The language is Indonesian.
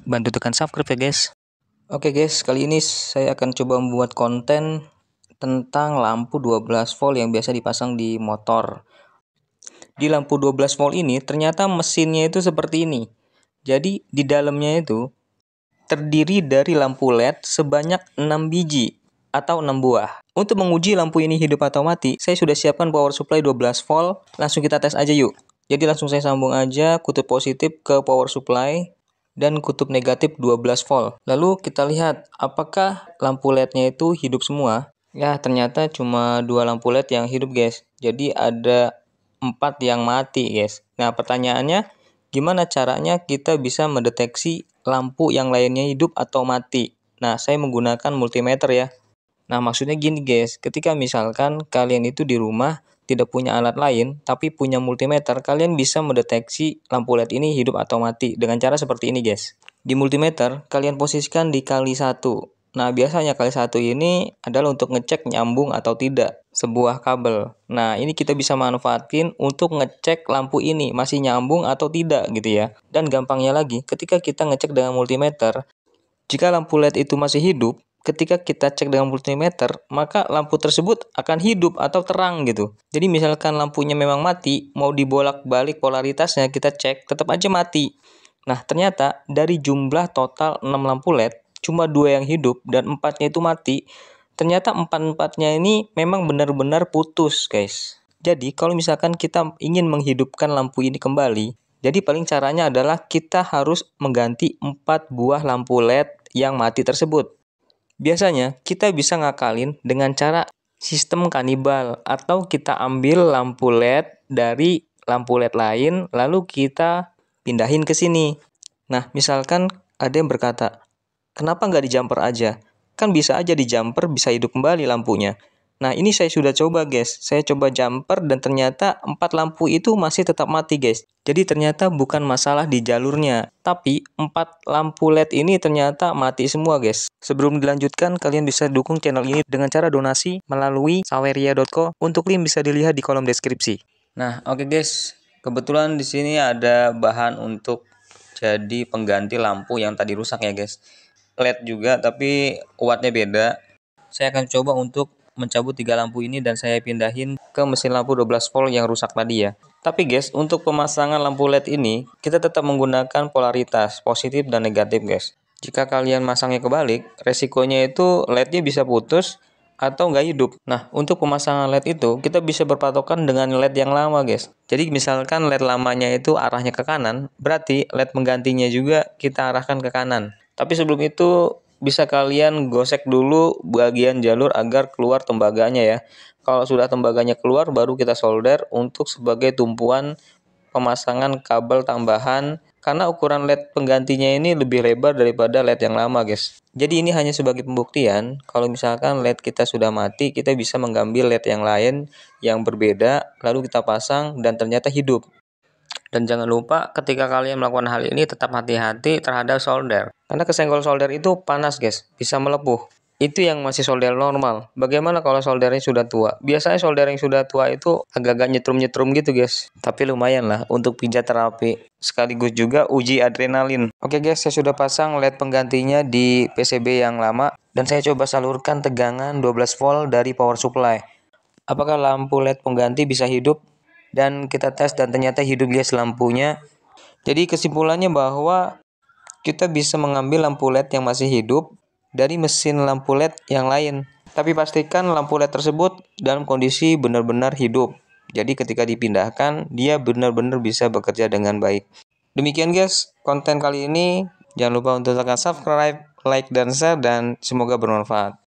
bantu tekan subscribe ya guys. Oke guys, kali ini saya akan coba membuat konten tentang lampu 12 volt yang biasa dipasang di motor. Di lampu 12 volt ini ternyata mesinnya itu seperti ini. Jadi di dalamnya itu terdiri dari lampu LED sebanyak 6 biji atau 6 buah. Untuk menguji lampu ini hidup atau mati, saya sudah siapkan power supply 12 volt. Langsung kita tes aja yuk. Jadi langsung saya sambung aja kutub positif ke power supply dan kutub negatif 12 volt. Lalu kita lihat apakah lampu LED-nya itu hidup semua. Ya, ternyata cuma 2 lampu LED yang hidup guys. Jadi ada 4 yang mati guys. Nah, pertanyaannya gimana caranya kita bisa mendeteksi lampu yang lainnya hidup atau mati? Nah, saya menggunakan multimeter ya. Nah, maksudnya gini guys, ketika misalkan kalian itu di rumah tidak punya alat lain, tapi punya multimeter, kalian bisa mendeteksi lampu LED ini hidup atau mati dengan cara seperti ini guys. Di multimeter, kalian posisikan di kali 1. Nah, biasanya kali 1 ini adalah untuk ngecek nyambung atau tidak sebuah kabel. Nah, ini kita bisa manfaatin untuk ngecek lampu ini masih nyambung atau tidak gitu ya. Dan gampangnya lagi, ketika kita ngecek dengan multimeter, jika lampu LED itu masih hidup, ketika kita cek dengan multimeter, maka lampu tersebut akan hidup atau terang gitu. Jadi misalkan lampunya memang mati, mau dibolak-balik polaritasnya kita cek, tetap aja mati. Nah, ternyata dari jumlah total 6 lampu LED, cuma 2 yang hidup dan 4-nya itu mati. Ternyata 4-4-nya ini memang benar-benar putus, guys. Jadi, kalau misalkan kita ingin menghidupkan lampu ini kembali, jadi paling caranya adalah kita harus mengganti 4 buah lampu LED yang mati tersebut. Biasanya kita bisa ngakalin dengan cara sistem kanibal atau kita ambil lampu LED dari lampu LED lain lalu kita pindahin ke sini. Nah, misalkan ada yang berkata, kenapa nggak di jumper aja? Kan bisa aja di jumper bisa hidup kembali lampunya. Nah, ini saya sudah coba guys. Saya coba jumper dan ternyata 4 lampu itu masih tetap mati guys. Jadi ternyata bukan masalah di jalurnya. Tapi 4 lampu LED ini ternyata mati semua guys. Sebelum dilanjutkan, kalian bisa dukung channel ini dengan cara donasi melalui saweria.co. Untuk link bisa dilihat di kolom deskripsi. Nah, oke guys. Kebetulan di sini ada bahan untuk jadi pengganti lampu yang tadi rusak ya guys. LED juga tapi wattnya beda. Saya akan coba untuk mencabut 3 lampu ini dan saya pindahin ke mesin lampu 12 volt yang rusak tadi ya. Tapi guys, untuk pemasangan lampu LED ini kita tetap menggunakan polaritas positif dan negatif guys. Jika kalian masangnya kebalik, resikonya itu LED-nya bisa putus atau nggak hidup. Nah, untuk pemasangan LED itu kita bisa berpatokan dengan LED yang lama guys. Jadi misalkan LED lamanya itu arahnya ke kanan, berarti LED penggantinya juga kita arahkan ke kanan. Tapi sebelum itu bisa kalian gosek dulu bagian jalur agar keluar tembaganya ya. Kalau sudah tembaganya keluar baru kita solder untuk sebagai tumpuan pemasangan kabel tambahan karena ukuran LED penggantinya ini lebih lebar daripada LED yang lama guys. Jadi ini hanya sebagai pembuktian kalau misalkan LED kita sudah mati kita bisa mengambil LED yang lain yang berbeda lalu kita pasang dan ternyata hidup. Dan jangan lupa ketika kalian melakukan hal ini tetap hati-hati terhadap solder. Karena kesenggol solder itu panas guys, bisa melepuh. Itu yang masih solder normal. Bagaimana kalau soldernya sudah tua? Biasanya solder yang sudah tua itu agak-agak nyetrum-nyetrum gitu guys. Tapi lumayan lah untuk pijat terapi. Sekaligus juga uji adrenalin. Oke guys, saya sudah pasang LED penggantinya di PCB yang lama. Dan saya coba salurkan tegangan 12 volt dari power supply. Apakah lampu LED pengganti bisa hidup? Dan kita tes dan ternyata hidup guys lampunya. Jadi kesimpulannya bahwa kita bisa mengambil lampu LED yang masih hidup dari mesin lampu LED yang lain. Tapi pastikan lampu LED tersebut dalam kondisi benar-benar hidup. Jadi ketika dipindahkan dia benar-benar bisa bekerja dengan baik. Demikian guys konten kali ini. Jangan lupa untuk tekan subscribe, like dan share dan semoga bermanfaat.